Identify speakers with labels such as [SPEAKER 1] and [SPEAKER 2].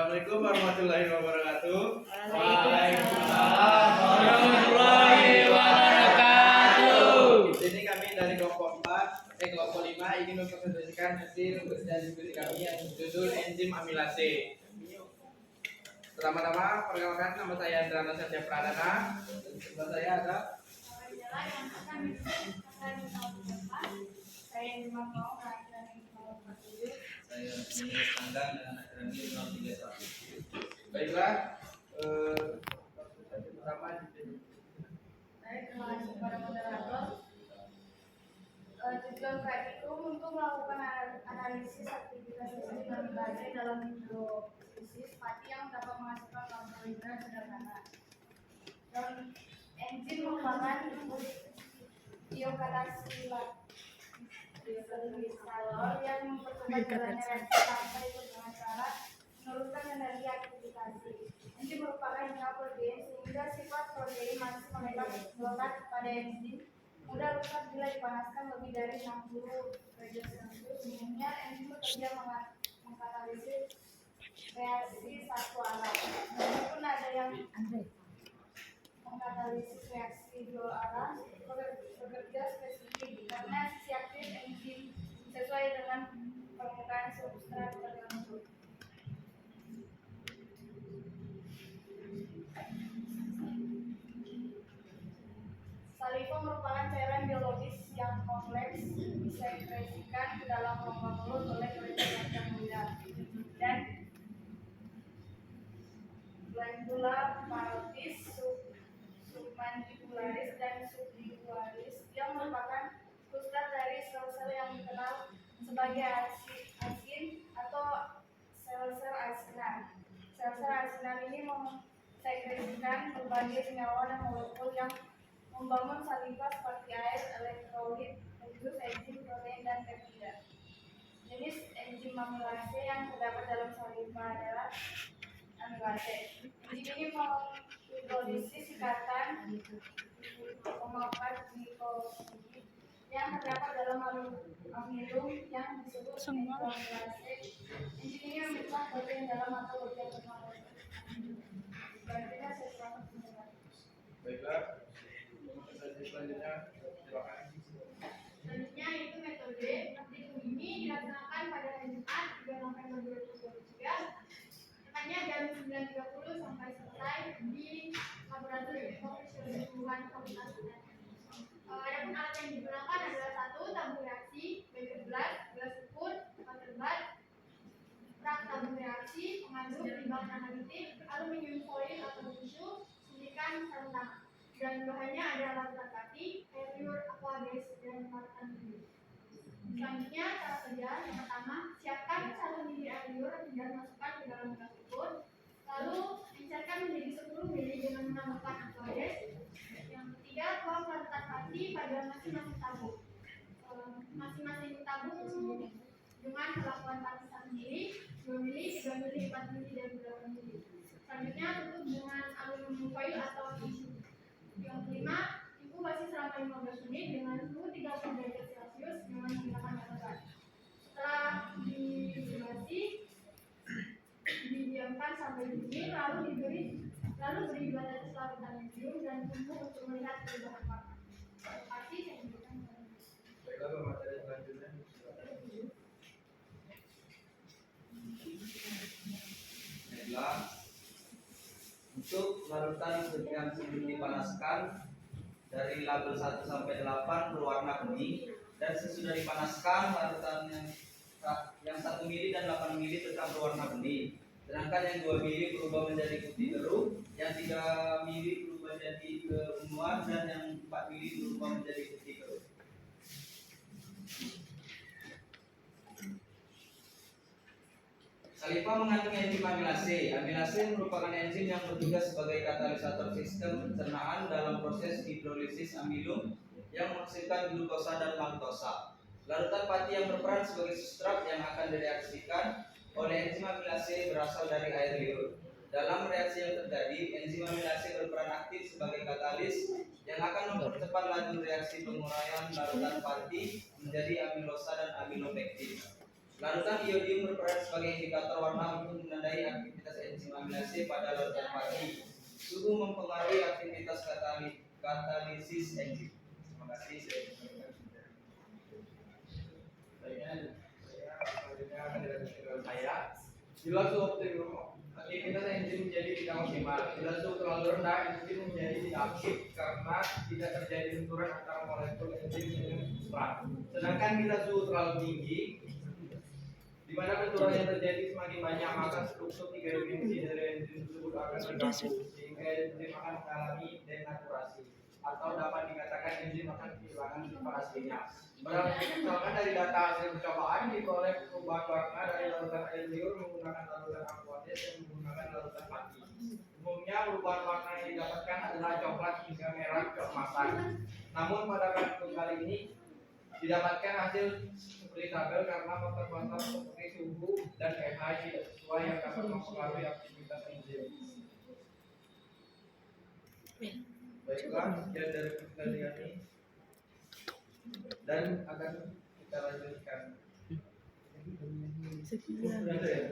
[SPEAKER 1] Assalamualaikum warahmatullahi wabarakatuh.
[SPEAKER 2] Waalaikumsalam warahmatullahi wabarakatuh.
[SPEAKER 1] Di sini kami dari kelompok 5 ingin mempresentasikan hasil ujian diskusi kami yang berjudul enzim amilase. Pertama-tama perkenalkan, nama saya Andrana Satya Pradana. Sebelah saya ada
[SPEAKER 2] Saya Tanggang dengan akademi 031.
[SPEAKER 1] baiklah. Pertama
[SPEAKER 3] kepada moderator. Tujuan itu untuk melakukan analisis aktivitas enzim amilase dalam hidrolisis pati yang dapat menghasilkan karbohidrat sederhana. Dan enzim merupakan biokatalisa yang mempercepat jalannya reaksi tanpa ikut dengan cara menurunkan energi aktivasi. Enzim merupakan senyawa protein sehingga sifat protein masih menetap melekat pada enzim mudah rusak bila dipanaskan lebih dari 60 derajat Celcius. Umumnya enzim bekerja mengkatalisis reaksi satu arah. Meskipun ada yang mengkatalisis reaksi dua arah bekerja spesifik karena sisi aktif enzim sesuai dengan permukaan substrat tertentu. Saliva merupakan cairan biologis yang kompleks disekresikan ke dalam rongga mulut oleh kelenjar yang mudah dan glandula parotis, submandibularis dan sublingualis yang merupakan substrat dari sel-sel yang dikenal sebagai asin atau sel-sel asinan. Sel-sel asinan ini mensekresikan berbagai senyawa dan molekul yang membangun saliva seperti air, elektrolit, jus, enzim, protein, dan peptida. Jenis enzim amilase yang terdapat dalam saliva adalah amilase. Enzim ini menghidrolisis ikatan pemakat glikosid yang terdapat dalam amilum yang disebut enzim amilase. Enzim ini memecah protein dalam atau bagian bermolekul. Selanjutnya saya serahkan penjelasan.
[SPEAKER 1] baiklah. Selanjutnya silakan.
[SPEAKER 3] Selanjutnya itu metode. Praktikum ini dilaksanakan pada hari Jumat 3 November 2023 tepatnya jam 9.30 sampai selesai di laboratorium ekonomi kebutuhan Fakultas UNER. Adapun alat yang digunakan adalah satu tabung reaksi, beker gelas, gelas ukur, waterbat, rak tabung reaksi, pengaduk, timbang analitik, aluminium foil atau tisu, suntikan sarung tangan. Dan bahannya ada alat kaki, air liur, aquabase, dan parutan biru. Selanjutnya cara kerja yang pertama, siapkan 1 ml air liur dan masukkan ke dalam gelas ukur. Lalu encerkan menjadi 10 ml dengan menambahkan aquabase. Yang ketiga, tuang parutan kaki pada masing-masing tabung. Masing-masing tabung dengan perlakuan pati 1 ml, 2 ml, 3 ml, 4 ml, dan 8 ml. Selanjutnya tutup dengan aluminium foil atau tisu. Yang kelima, inkubasi selama 15 menit dengan suhu 30 derajat Celcius dengan menggunakan waterbat. Setelah diinkubasi, didiamkan sampai dingin, lalu beri batas larutan medium dan tunggu untuk melihat perubahan warna. Terima kasih. Saya berikan.
[SPEAKER 1] Baiklah, materi selanjutnya.
[SPEAKER 2] Baiklah. Untuk larutan yang sebelum dipanaskan dari label 1 sampai 8 berwarna bening, dan sesudah dipanaskan larutan yang 1 mili dan 8 mili tetap berwarna bening. Sedangkan yang 2 mili berubah menjadi putih keruh, yang 3 mili berubah menjadi keunguan, dan yang 4 mili berubah menjadi putih keruh. Saliva mengandung enzim amilase. Amilase merupakan enzim yang bertugas sebagai katalisator sistem pencernaan dalam proses hidrolisis amilum yang menghasilkan glukosa dan laktosa. Larutan pati yang berperan sebagai substrat yang akan direaksikan oleh enzim amilase berasal dari air liur. Dalam reaksi yang terjadi, enzim amilase berperan aktif sebagai katalis yang akan mempercepat laju reaksi penguraian larutan pati menjadi amilosa dan amilopektin. Larutan iodium berperan sebagai indikator warna untuk menandai aktivitas enzim amilase pada larutan pati. Suhu mempengaruhi aktivitas katalisis enzim. Terima kasih.
[SPEAKER 1] Selanjutnya akan dilanjutkan saya. Bila suhu optimum, aktivitas enzim menjadi tidak optimal. Bila suhu terlalu rendah, enzim menjadi tidak aktif karena tidak terjadi benturan antara molekul enzim dengan substrat. Sedangkan bila suhu terlalu tinggi, di mana benturan yang terjadi semakin banyak, maka struktur tiga dimensi dari enzim tersebut akan bergabung, sehingga enzim akan mengalami denaturasi atau dapat dikatakan enzim akan kehilangan sifat aslinya. Berdasarkan dari data hasil percobaan diperoleh perubahan warna dari larutan air liur menggunakan larutan aqueous dan menggunakan larutan mati. Umumnya perubahan warna yang didapatkan adalah coklat hingga merah keemasan. Namun pada kasus kali ini didapatkan hasil seperti tabel karena faktor-faktor seperti suhu dan pH tidak sesuai yang dapat mempengaruhi aktivitas enzim. Baiklah, sekian dari pertandingan ini dan akan kita lanjutkan.
[SPEAKER 4] Sekian.
[SPEAKER 1] Ada ya?